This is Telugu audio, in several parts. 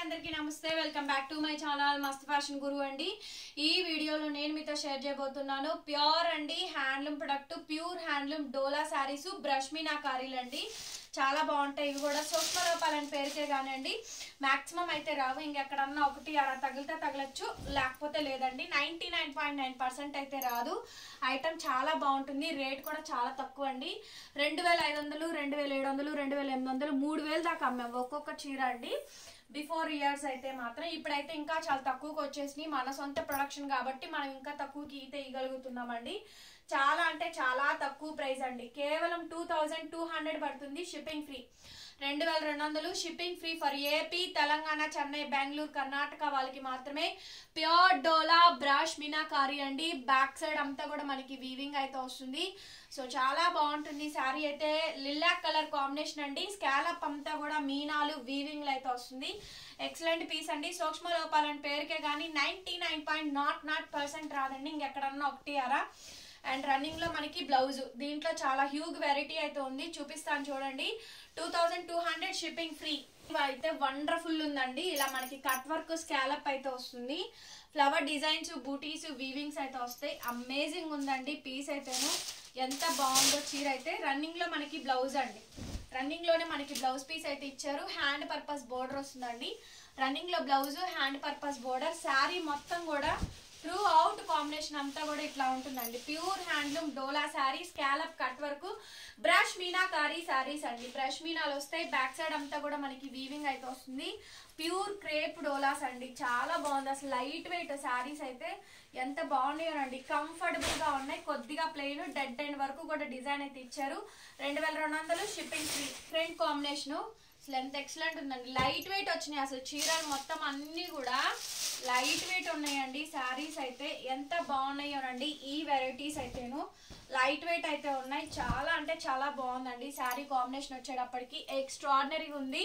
అందరికీ నమస్తే welcome back to my channel మస్త్ ఫ్యాషన్ గురు అండి। ఈ వీడియోలో నేను మీతో షేర్ చేయబోతున్నాను ప్యూర్ అండి హ్యాండ్లూమ్ ప్రొడక్ట్ ప్యూర్ హ్యాండ్లూమ్ డోలా సారీస్ బ్రష్ మీనాకారీలు అండి। చాలా బాగుంటాయి ఇవి కూడా సూక్ష్మ రూపాలని పేరుకే గానండి మాక్సిమం అయితే రావు ఇంకెక్కడన్నా ఒకటి అలా తగిలితే తగలచ్చు లేకపోతే లేదండి 99.9% అయితే రాదు। ఐటమ్ చాలా బాగుంటుంది రేట్ కూడా చాలా తక్కువ అండి 2500 2700 2800 3000 దాకా అమ్మాం ఒక్కొక్క చీర అండి। బిఫోర్ ఇయర్స్ అయితే మాత్రం ఇప్పుడైతే ఇంకా చాలా తక్కువకి వచ్చేసి మన సొంత ప్రొడక్షన్ కాబట్టి మనం ఇంకా తక్కువకి అయితే ఇవ్వగలుగుతున్నామండి। చాలా అంటే చాలా తక్కువ ప్రైస్ అండి కేవలం 2200 పడుతుంది shipping free 2200 shipping free for AP Telangana Chennai Bengaluru Karnataka వాళ్ళకి మాత్రమే ప్యూర్ డోలా బ్రష్ మీనాకారీ అండి। బ్యాక్ సైడ్ అంతా కూడా మనకి వీవింగ్ అయితే వస్తుంది సో చాలా బాగుంటుంది సారీ అయితే లిలాక్ కలర్ కాంబినేషన్ అండి స్కాలప్ అంతా కూడా మీనాలు వీవింగ్ అయితే వస్తుంది ఎక్సలెంట్ పీస్ అండి సూక్ష్మ లోపాలని పేరుకే గానీ 99.00% రాదండి ఇంకెక్కడన్నా ఒకటి అరా అండ్ రన్నింగ్ లో మనకి బ్లౌజ్ దీంట్లో చాలా హ్యూజ్ వెరైటీ అయితే ఉంది చూపిస్తాను చూడండి 2200 షిప్పింగ్ ఫ్రీ అయితే వండర్ఫుల్ ఉందండి ఇలా మనకి కట్ వర్క్ స్కాలప్ అయితే వస్తుంది ఫ్లవర్ డిజైన్స్ బూటీస్ వీవింగ్స్ అయితే వస్తాయి అమేజింగ్ ఉందండి పీస్ అయితేను ఎంత బాగుందో చీర అయితే రన్నింగ్ లో మనకి బ్లౌజ్ అండి రన్నింగ్ లోనే మనకి బ్లౌజ్ పీస్ అయితే ఇచ్చారు హ్యాండ్ పర్పస్ బోర్డర్ వస్తుందండి రన్నింగ్ లో blouse hand purpose border sari మొత్తం కూడా త్రూ అవుట్ కాంబినేషన్ అంతా కూడా ఇట్లా ఉంటుందండి pure handloom dola sari scallop cut work brush meenakari saris అండి బ్రష్ మీనాలు వస్తాయి బ్యాక్ సైడ్ అంతా కూడా మనకి వీవింగ్ అయితే వస్తుంది ప్యూర్ క్రేప్ డోలాస్ అండి చాలా బాగుంది అసలు లైట్ వెయిట్ శారీస్ అయితే ఎంత బాగున్నాయోనండి కంఫర్టబుల్ గా ఉన్నాయి కొద్దిగా ప్లెయిన్ డెడ్ ఎండ్ వరకు కూడా డిజైన్ అయితే ఇచ్చారు 2200 షిప్పింగ్ ఫ్రీ ఫ్రంట్ కాంబినేషన్ అసలు ఎంత ఎక్సలెంట్ ఉందండి లైట్ వెయిట్ వచ్చినాయి అసలు చీరలు మొత్తం అన్ని కూడా లైట్ వెయిట్ ఉన్నాయండి శారీస్ అయితే ఎంత బాగున్నాయోనండి ఈ వెరైటీస్ అయితేను లైట్ వెయిట్ అయితే ఉన్నాయి చాలా అంటే చాలా బాగుందండి శారీ కాంబినేషన్ వచ్చేటప్పటికి ఎక్స్ట్రాడినరీగా ఉంది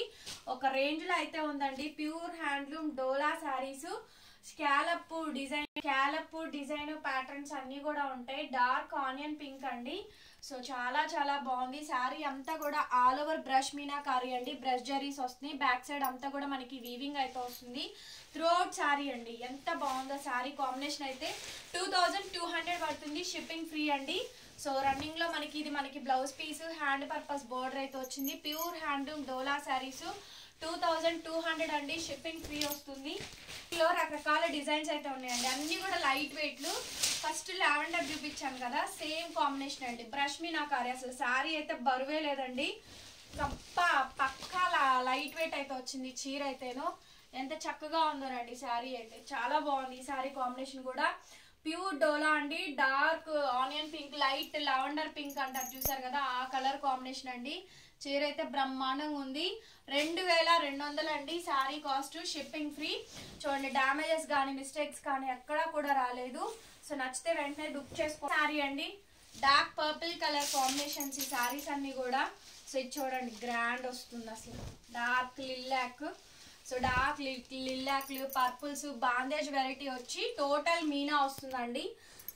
ఒక రేంజ్ లో అయితే ఉందండి ప్యూర్ హ్యాండ్లూమ్ డోలా శారీస్ స్కాలప్ డిజైన్ ప్యాటర్న్స్ అన్ని కూడా ఉంటాయి డార్క్ ఆనియన్ పింక్ అండి సో చాలా చాలా బాగుంది శారీ అంతా కూడా ఆల్ ఓవర్ బ్రష్ మీనాకారీ అండి బ్రష్ జరీస్ వస్తున్నాయి బ్యాక్ సైడ్ అంతా కూడా మనకి వీవింగ్ అయితే వస్తుంది త్రూ అవుట్ శారీ అండి ఎంత బాగుందో శారీ కాంబినేషన్ అయితే 2200 పడుతుంది షిప్పింగ్ ఫ్రీ అండి సో రన్నింగ్ లో మనకి ఇది మనకి blouse piece hand purpose border అయితే వచ్చింది ప్యూర్ హ్యాండ్లూమ్ డోలా శారీస్ 2200 అండి షిప్పింగ్ ఫ్రీ వస్తుంది ఇందులో రకరకాల డిజైన్స్ అయితే ఉన్నాయండి అన్ని కూడా లైట్ వెయిట్లు ఫస్ట్ లావెండర్ చూపించాను కదా సేమ్ కాంబినేషన్ అండి బ్రష్ మీనాకారీ అసలు శారీ అయితే బరువే లేదండి పక్కా లైట్ వెయిట్ అయితే వచ్చింది చీర అయితేను ఎంత చక్కగా ఉందోనండి శారీ అయితే చాలా బాగుంది ఈ శారీ కాంబినేషన్ కూడా ప్యూర్ డోలా అండి dark onion pink light lavender pink అంటారు చూసారు కదా ఆ కలర్ కాంబినేషన్ అండి చీర అయితే బ్రహ్మాండంగా ఉంది 2200 అండి శారీ కాస్ట్ షిప్పింగ్ ఫ్రీ చూడండి డ్యామేజెస్ కానీ మిస్టేక్స్ కానీ ఎక్కడా కూడా రాలేదు సో నచ్చితే వెంటనే బుక్ చేసుకో శారీ అండి డార్క్ పర్పుల్ కలర్ కాంబినేషన్స్ ఈ శారీస్ అన్ని కూడా సో ఇది చూడండి గ్రాండ్ వస్తుంది అసలు డార్క్ లిలాక్ సో డార్క్ లిలాక్లు పర్పుల్స్ బాందేజ్ వెరైటీ వచ్చి టోటల్ మీనా వస్తుందండి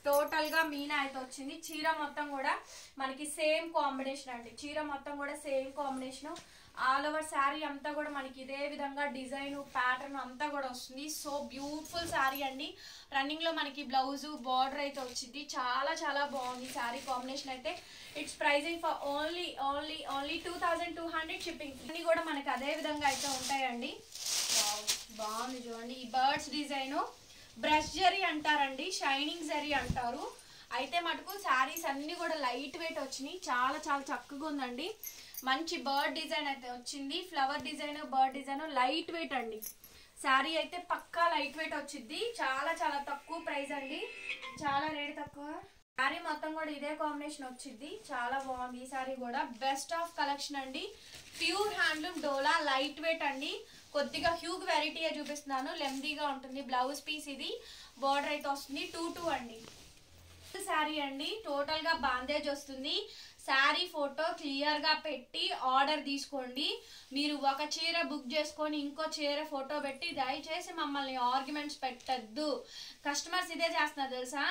టోటల్ గా మీనా అయితే వచ్చింది చీర మొత్తం కూడా మనకి సేమ్ కాంబినేషన్ అండి చీర మొత్తం కూడా same combination all over sari అంతా కూడా మనకి ఇదే విధంగా డిజైన్ ప్యాటర్న్ అంతా కూడా వస్తుంది సో బ్యూటిఫుల్ శారీ అండి రన్నింగ్ లో మనకి బ్లౌజ్ బార్డర్ అయితే వచ్చింది చాలా చాలా బాగుంది శారీ కాంబినేషన్ అయితే it's pricing for only 2200 shipping అన్ని కూడా మనకి అదే విధంగా అయితే ఉంటాయండి బాగుంది చూడండి ఈ బర్డ్స్ డిజైన్ బ్రష్ జరీ అంటారండి షైనింగ్ జరీ అంటారు అయితే మటుకు శారీస్ అన్ని కూడా లైట్ వెయిట్ వచ్చినాయి చాలా చాలా చక్కగా ఉందండి మంచి బర్డ్ డిజైన్ అయితే వచ్చింది flower design bird design light weight అండి శారీ అయితే పక్కా లైట్ వెయిట్ వచ్చింది చాలా చాలా తక్కువ ప్రైస్ అండి చాలా రేట్ తక్కువ శారీ మొత్తం కూడా ఇదే కాంబినేషన్ వచ్చింది చాలా బాగుంది ఈ శారీ కూడా బెస్ట్ ఆఫ్ కలెక్షన్ అండి ప్యూర్ హ్యాండ్లూమ్ డోలా లైట్ వెయిట్ అండి కొద్దిగా హ్యూగ్ వెరైటీ చూపిస్తున్నాను లెందీగా ఉంటుంది బ్లౌజ్ పీస్ ఇది బోర్డర్ అయితే వస్తుంది 22 అండి శారీ అండి టోటల్ గా బాందేజ్ వస్తుంది శారీ ఫోటో క్లియర్ గా పెట్టి ఆర్డర్ తీసుకోండి మీరు ఒక చీర బుక్ చేసుకొని ఇంకో చీర ఫోటో పెట్టి దయచేసి మమ్మల్ని ఆర్గ్యుమెంట్స్ పెట్టద్దు కస్టమర్స్ ఇదే చేస్తున్నారు తెలుసా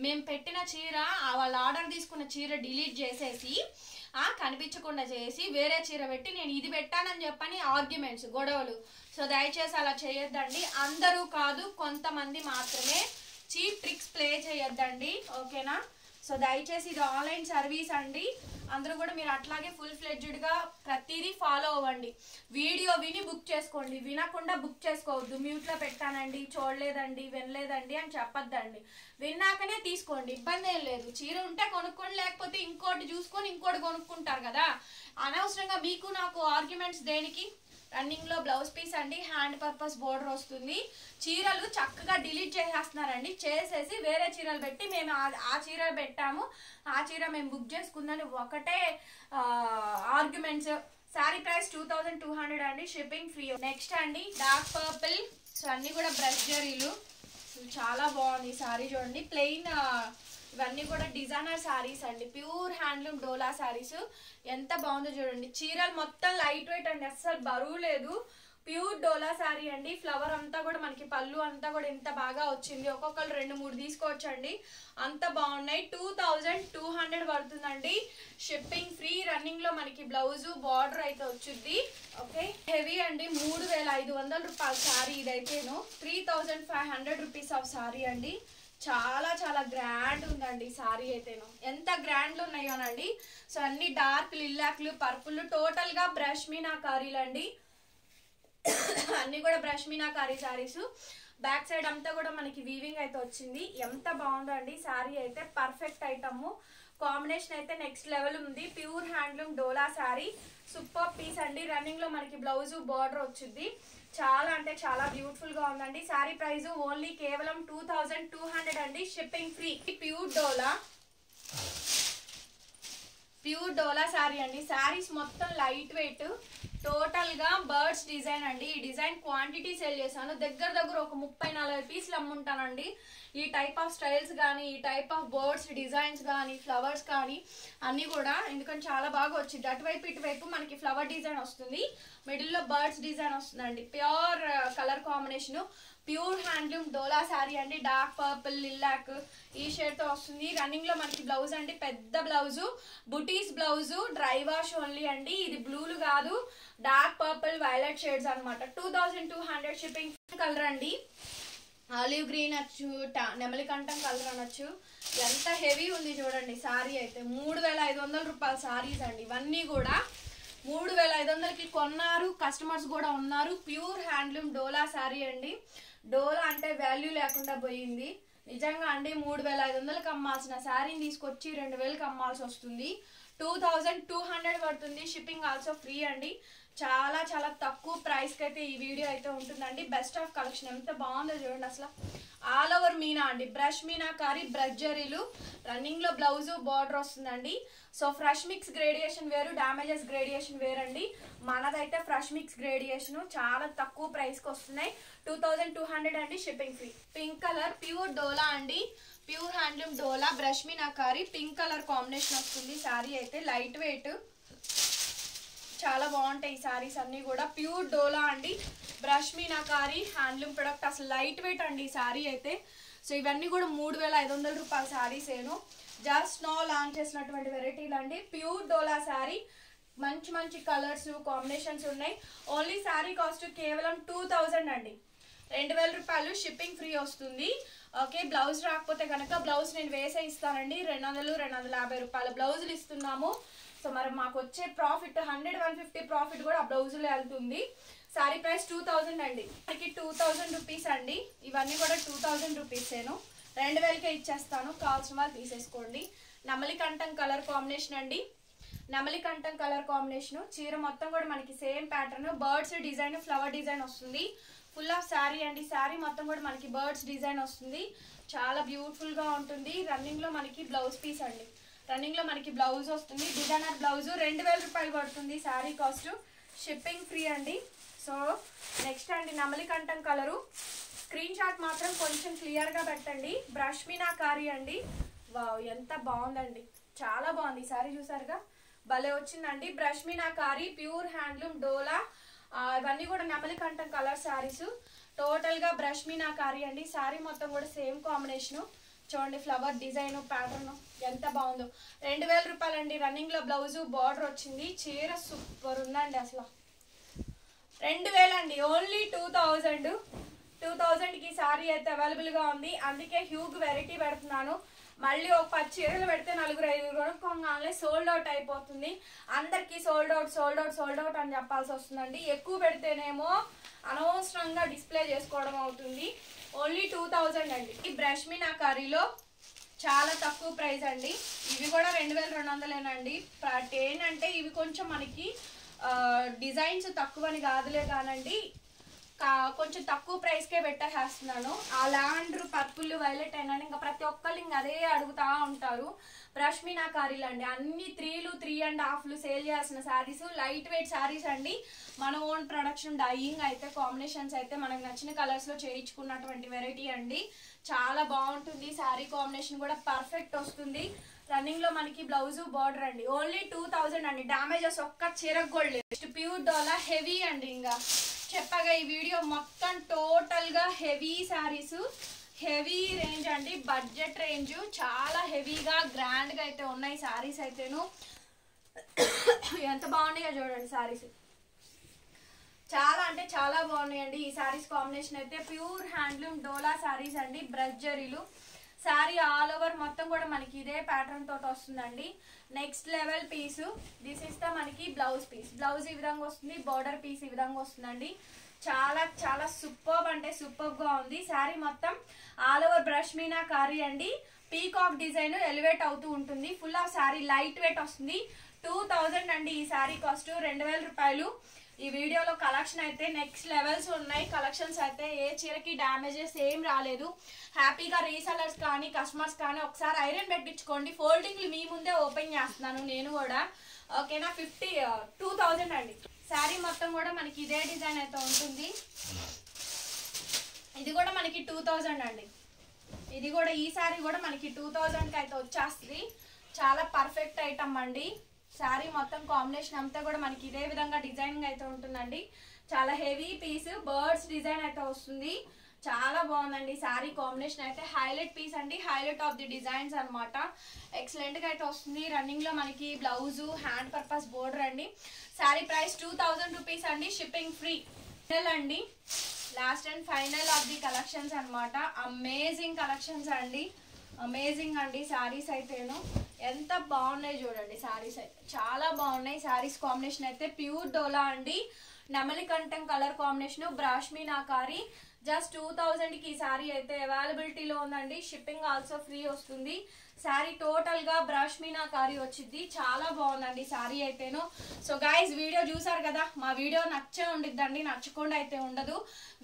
మేము పెట్టిన చీర వాళ్ళ ఆర్డర్ తీసుకున్న చీర డిలీట్ చేసేసి కనిపించకుండా చేసి వేరే చీర పెట్టి నేను ఇది పెట్టానని చెప్పని ఆర్గ్యుమెంట్స్, గొడవలు. సో దయచేసి అలా చేయొద్దండి. అందరూ కాదు, కొంతమంది మాత్రమే. చీప్ ట్రిక్స్ ప్లే చేయొద్దండి, ఓకేనా? సో దయచేసి ఇది ఆన్లైన్ సర్వీస్ అండి. అందరూ కూడా మీరు అట్లాగే ఫుల్ ఫ్లెడ్జ్డ్గా ప్రతిదీ ఫాలో అవ్వండి. వీడియో విని బుక్ చేసుకోండి, వినకుండా బుక్ చేసుకోవద్దు. మ్యూట్లో పెట్టానండి, చూడలేదండి, వినలేదండి అని చెప్పొద్దండి. విన్నాకనే తీసుకోండి, ఇబ్బంది ఏం లేదు. చీర ఉంటే కొనుక్కోండి, లేకపోతే ఇంకోటి చూసుకొని ఇంకోటి కొనుక్కుంటారు కదా. అనవసరంగా మీకు నాకు ఆర్గ్యుమెంట్స్ దేనికి? రన్నింగ్ లో బ్లౌజ్ పీస్ అండి, హ్యాండ్ పర్పస్ బోర్డర్ వస్తుంది. చీరలు చక్కగా డిలీట్ చేసేస్తున్నారండి, చేసేసి వేరే చీరలు పెట్టి మేము ఆ చీర పెట్టాము, ఆ చీర మేము బుక్ చేసుకుందని ఒకటే ఆర్గ్యుమెంట్స్. శారీ ప్రైస్ 2200 అండి, షిప్పింగ్ ఫ్రీ. నెక్స్ట్ అండి డార్క్ పర్పుల్. సో అన్ని కూడా బ్రష్ జరీలు, చాలా బాగుంది శారీ. చూడండి ప్లెయిన్, ఇవన్నీ కూడా డిజైనర్ శారీస్ అండి, ప్యూర్ హ్యాండ్లూమ్ డోలా శారీస్. ఎంత బాగుందో చూడండి. చీరలు మొత్తం లైట్ వెయిట్ అండి, అస్సలు బరువు లేదు. ప్యూర్ డోలా శారీ అండి. ఫ్లవర్ అంతా కూడా మనకి పళ్ళు అంతా కూడా ఎంత బాగా వచ్చింది. ఒక్కొక్కరు 2-3 తీసుకోవచ్చండి, అంత బాగున్నాయి. 2200 పడుతుందండి, షిప్పింగ్ ఫ్రీ. రన్నింగ్ లో మనకి బ్లౌజ్ బార్డర్ అయితే వచ్చింది. ఓకే, హెవీ అండి, 3500 రూపాయల శారీ ఇదైతేను. 3500 రూపీస్ ఆఫ్ శారీ అండి. చాలా చాలా గ్రాండ్ ఉందండి శారీ అయితేను. ఎంత గ్రాండ్ ఉన్నాయోనండి. సో అన్ని డార్క్ లిల్లాక్లు, పర్పుల్, టోటల్ గా బ్రష్ మీనాకారీలు అండి. అన్ని కూడా brush meenakari saris. Back side అంతా కూడా మనకి వీవింగ్ అయితే వచ్చింది. ఎంత బాగుందో అండి శారీ అయితే, పర్ఫెక్ట్ ఐటమ్. కాంబినేషన్ అయితే నెక్స్ట్ లెవెల్ ఉంది. Pure handloom dola sari, super piece అండి. రన్నింగ్ లో మనకి బ్లౌజ్ బార్డర్ వచ్చింది. చాలా అంటే చాలా బ్యూటిఫుల్ గా ఉందండి. శారీ ప్రైస్ ఓన్లీ కేవలం 2200 అండి, షిప్పింగ్ ఫ్రీ. ప్యూర్ డోలా శారీ అండి. శారీస్ మొత్తం లైట్ వెయిట్, టోటల్ గా బర్డ్స్ డిజైన్ అండి. ఈ డిజైన్ క్వాంటిటీ సేల్ చేశాను, దగ్గర ఒక 30-40 పీసులు అమ్ముంటానండి. ఈ టైప్ ఆఫ్ స్టైల్స్ కానీ, ఈ టైప్ ఆఫ్ బర్డ్స్ డిజైన్స్ కానీ, ఫ్లవర్స్ కానీ అన్ని కూడా, ఎందుకంటే చాలా బాగా వచ్చింది. అటువైపు ఇటువైపు మనకి ఫ్లవర్ డిజైన్ వస్తుంది, మిడిల్ లో బర్డ్స్ డిజైన్ వస్తుందండి. Pure colour combination, pure handloom dola sari అండి. డార్క్ పర్పుల్, లిల్లాక్ ఈ షేడ్ తో వస్తుంది. రన్నింగ్ లో మనకి బ్లౌజ్ అండి, పెద్ద బ్లౌజ్, బుటీస్ బ్లౌజ్, డ్రై వాష్ ఓన్లీ అండి. ఇది బ్లూలు కాదు, డార్క్ పర్పుల్ వైలెట్ షేడ్స్ అనమాట. 2200 షిప్పింగ్. కలర్ అండి, ఆలివ్ గ్రీన్ అనొచ్చు, నెమలికంఠం కలర్ అనొచ్చు. ఎంత హెవీ ఉంది చూడండి శారీ అయితే. 3500 రూపాయల శారీస్ అండి. ఇవన్నీ కూడా 3500కి కొన్నారు, కస్టమర్స్ కూడా ఉన్నారు. ప్యూర్ హ్యాండ్లూమ్ డోలా శారీ అండి. డోలా అంటే వాల్యూ లేకుండా పోయింది నిజంగా అండి. 3500కి అమ్మాల్సిన శారీని తీసుకొచ్చి 2000కి అమ్మాల్సి వస్తుంది. 2200 పడుతుంది, షిప్పింగ్ ఆల్సో ఫ్రీ అండి. చాలా చాలా తక్కువ ప్రైస్కి అయితే ఈ వీడియో అయితే ఉంటుందండి. బెస్ట్ ఆఫ్ కలెక్షన్, ఎంత బాగుందో చూడండి అసలు. ఆల్ ఓవర్ మీనా అండి, బ్రష్ మీనాకారి, బ్రష్ జరీలు. రన్నింగ్ లో బ్లౌజ్ బార్డర్ వస్తుందండి. సో ఫ్రెష్ మిక్స్ గ్రేడియేషన్ వేరు, డామేజెస్ గ్రేడియేషన్ వేరండి. మనదైతే ఫ్రెష్ మిక్స్ గ్రేడియేషన్, చాలా తక్కువ ప్రైస్కి వస్తున్నాయి. 2200 అండి, shipping free. Pink colour, pure dola అండి, pure handloom dola, brush meenakari, pink colour combination వస్తుంది. శారీ అయితే లైట్ వెయిట్, చాలా బాగుంటాయి ఈ శారీస్ అన్ని కూడా. ప్యూర్ డోలా అండి, బ్రష్ మీనాకారి, హ్యాండ్లూమ్ ప్రొడక్ట్, అసలు లైట్ వెయిట్ అండి ఈ శారీ అయితే. సో ఇవన్నీ కూడా 3500 రూపాయల శారీస్ ఏను. జస్ట్ నో లాంచ్ చేసినటువంటి వెరైటీలు అండి. ప్యూర్ డోలా శారీ, మంచి మంచి కలర్స్ కాంబినేషన్స్ ఉన్నాయి. ఓన్లీ శారీ కాస్ట్ కేవలం 2000 అండి, 2000 రూపాయలు, షిప్పింగ్ ఫ్రీ వస్తుంది. ఓకే, బ్లౌజ్ రాకపోతే కనుక బ్లౌజ్ నేను వేసే ఇస్తానండి. 200-250 రూపాయల బ్లౌజులు ఇస్తున్నాము. సో మరి మాకు వచ్చే ప్రాఫిట్ 100-150 ప్రాఫిట్ కూడా ఆ బ్లౌజులో వెళ్తుంది. శారీ ప్రైస్ 2000 అండి, మనకి 2000 రూపీస్ అండి. ఇవన్నీ కూడా 2000 రూపీసేను, 2000కే ఇచ్చేస్తాను. కావాల్సిన వాళ్ళు తీసేసుకోండి. నెమలికంఠం కలర్ కాంబినేషన్ అండి, నెమలికంఠం కలర్ కాంబినేషన్. చీర మొత్తం కూడా మనకి same pattern, birds design, flower design వస్తుంది. ఫుల్ ఆఫ్ శారీ అండి. శారీ మొత్తం కూడా మనకి బర్డ్స్ డిజైన్ వస్తుంది, చాలా బ్యూటిఫుల్ గా ఉంటుంది. రన్నింగ్ లో మనకి బ్లౌజ్ పీస్ అండి, రన్నింగ్ లో మనకి బ్లౌజ్ వస్తుంది, డిజైనర్ బ్లౌజ్. 2000 రూపాయలు పడుతుంది శారీ కాస్ట్, షిప్పింగ్ ఫ్రీ అండి. సో నెక్స్ట్ అండి నెమలికంఠం కలరు. స్క్రీన్ షాట్ మాత్రం కొంచెం క్లియర్ గా పెట్టండి. బ్రష్ మీనాకారి అండి. వావ్, ఎంత బాగుందండి, చాలా బాగుంది ఈ శారీ. చూసారుగా, భలే వచ్చిందండి. బ్రష్ మీనాకారి, ప్యూర్ హ్యాండ్లూమ్ డోలా, ఇవన్నీ కూడా నెమలికంఠం కలర్ శారీస్. టోటల్ గా బ్రష్ మీనాకారి అండి. శారీ మొత్తం కూడా సేమ్ కాంబినేషన్, చూడండి ఫ్లవర్ డిజైన్ ప్యాటర్న్ ఎంత బాగుందో. 2000 రూపాయలండి. రన్నింగ్ లో బ్లౌజ్ బార్డర్ వచ్చింది. చీర సూపర్ ఉందండి అసలు. 2000 అండి. ఓన్లీ 2000 కి సారీ అయితే అవైలబుల్ గా ఉంది. అందుకే హ్యూగ్ వెరైటీ పెడుతున్నాను. మళ్ళీ ఒక 10 చీరలు పెడితే 4-5 కొనుక్కోగానే సోల్డ్ అవుట్ అయిపోతుంది. అందరికి సోల్డ్ అవుట్ అని చెప్పాల్సి వస్తుందండి. ఎక్కువ పెడితేనేమో అనవసరంగా డిస్ప్లే చేసుకోవడం అవుతుంది. ఓన్లీ 2000 అండి. ఈ బ్రష్ మీనాకారీలో చాలా తక్కువ ప్రైస్ అండి. ఇవి కూడా 2200 ఏంటంటే ఇవి కొంచెం మనకి డిజైన్స్ తక్కువని కాదులే కానండి, కొంచెం తక్కువ ప్రైస్కే పెట్టేస్తున్నాను. ఆ లాండ్రు పర్పుల్ వైలెట్ అయినా ఇంకా ప్రతి ఒక్కళ్ళు ఇంకా అదే అడుగుతా ఉంటారు. బ్రష్ మీనాకారీలు అండి. అన్ని 3లు 3.5లు సేల్ చేసిన శారీస్, లైట్ వెయిట్ శారీస్ అండి. మన ఓన్ ప్రొడక్షన్ డైయింగ్ అయితే కాంబినేషన్స్ అయితే మనకు నచ్చిన కలర్స్ లో చేయించుకున్నటువంటి వెరైటీ అండి. చాలా బాగుంటుంది. శారీ కాంబినేషన్ కూడా పర్ఫెక్ట్ వస్తుంది. రన్నింగ్ లో మనకి బ్లౌజ్ బార్డర్ అండి. ఓన్లీ 2000 అండి. డామేజెస్ ఒక్క చిరగొల్లేదు. ప్యూర్ డోలా హెవీ అండి. ఇంకా చెప్పగా ఈ వీడియో మొత్తం టోటల్ గా హెవీ శారీస్, హెవీ రేంజ్ అండి. బడ్జెట్ రేంజ్ చాలా హెవీగా గ్రాండ్ గా అయితే ఉన్నాయి శారీస్ అయితేను. ఎంత బాగున్నాయో చూడండి శారీస్. చాలా అంటే చాలా బాగున్నాయండి ఈ శారీస్ కాంబినేషన్ అయితే. ప్యూర్ హ్యాండ్లూమ్ డోలా శారీస్ అండి. బ్రష్ జరీలు శారీ ఆల్ ఓవర్ మొత్తం కూడా మనకి ఇదే ప్యాటర్న్ తోటి వస్తుందండి. Next level piece. This is the మనకి బ్లౌజ్ పీస్. బ్లౌజ్ ఈ విధంగా వస్తుంది. బార్డర్ పీస్ ఈ విధంగా వస్తుందండి. చాలా చాలా సూపర్బ్ అంటే సూపర్బ్ గా ఉంది. శారీ మొత్తం ఆల్ ఓవర్ బ్రష్ మీనాకారీ అండి. పీకాక్ డిజైన్ ఎలివేట్ అవుతూ ఉంటుంది. Full of sari light weight వస్తుంది. 2000 అండి ఈ శారీ కాస్ట్. 2000 రూపాయలు. ఈ వీడియోలో కలెక్షన్ అయితే నెక్స్ట్ లెవెల్స్ ఉన్నాయి. కలెక్షన్స్ అయితే ఏ చీరకి డ్యామేజెస్ ఏం రాలేదు. హ్యాపీగా రీసెలర్స్ కానీ కస్టమర్స్ కానీ ఒకసారి ఐరన్ పెట్టించుకోండి. ఫోల్డింగ్లు మీ ముందే ఓపెన్ చేస్తున్నాను నేను కూడా. ఓకేనా. 2000 అండి. శారీ మొత్తం కూడా మనకి ఇదే డిజైన్ అయితే ఉంటుంది. ఇది కూడా మనకి 2000 అండి. ఇది కూడా ఈ శారీ కూడా మనకి 2000కి అయితే వచ్చేస్తుంది. చాలా పర్ఫెక్ట్ ఐటమ్ అండి. శారీ మొత్తం కాంబినేషన్ అంతా కూడా మనకి ఇదే విధంగా డిజైనింగ్ అయితే ఉంటుందండి. చాలా హెవీ పీస్ బర్డ్స్ డిజైన్ అయితే వస్తుంది. చాలా బాగుందండి శారీ కాంబినేషన్ అయితే. హైలైట్ పీస్ అండి. హైలైట్ ఆఫ్ ది డిజైన్స్ అనమాట. ఎక్సలెంట్ గా అయితే వస్తుంది. రన్నింగ్ లో మనకి బ్లౌజ్ హ్యాండ్ పర్పస్ బోర్డర్ అండి. శారీ ప్రైస్ 2000 రూపీస్ అండి. షిప్పింగ్ ఫ్రీ అండి. Last and final of the collections అనమాట. అమేజింగ్ కలెక్షన్స్ అండి. అమేజింగ్ అండి శారీస్ అయితేను. ఎంత బాగున్నాయి చూడండి శారీస్ అయితే. చాలా బాగున్నాయి శారీస్ కాంబినేషన్ అయితే. ప్యూర్ డోలా అండి. నెమలికంఠం colour combination brush meenakari. Just 2000 కి ఈ శారీ అయితే అవైలబిలిటీలో ఉందండి. షిప్పింగ్ ఆల్సో ఫ్రీ వస్తుంది. శారీ టోటల్ గా బ్రష్ మీనాకారీ వచ్చింది. చాలా బాగుందండి శారీ అయితేను. సో గైస్ వీడియో చూసారు కదా. మా వీడియో నచ్చే ఉండిద్దండి. నచ్చకుండా అయితే ఉండదు.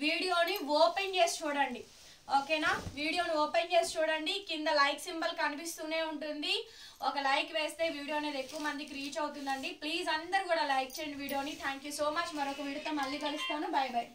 వీడియోని ఓపెన్ చేసి చూడండి. ఓకేనా. వీడియోని ఓపెన్ చేసి చూడండి. కింద లైక్ సింబల్ కనిపిస్తూనే ఉంటుంది. ఒక లైక్ వేస్తే వీడియో అనేది ఎక్కువ మందికి రీచ్ అవుతుందండి. ప్లీజ్ అందరు కూడా లైక్ చేయండి వీడియోని. Thank you so much. మరొక వీడియోతో మళ్ళీ కలుస్తాను. By by.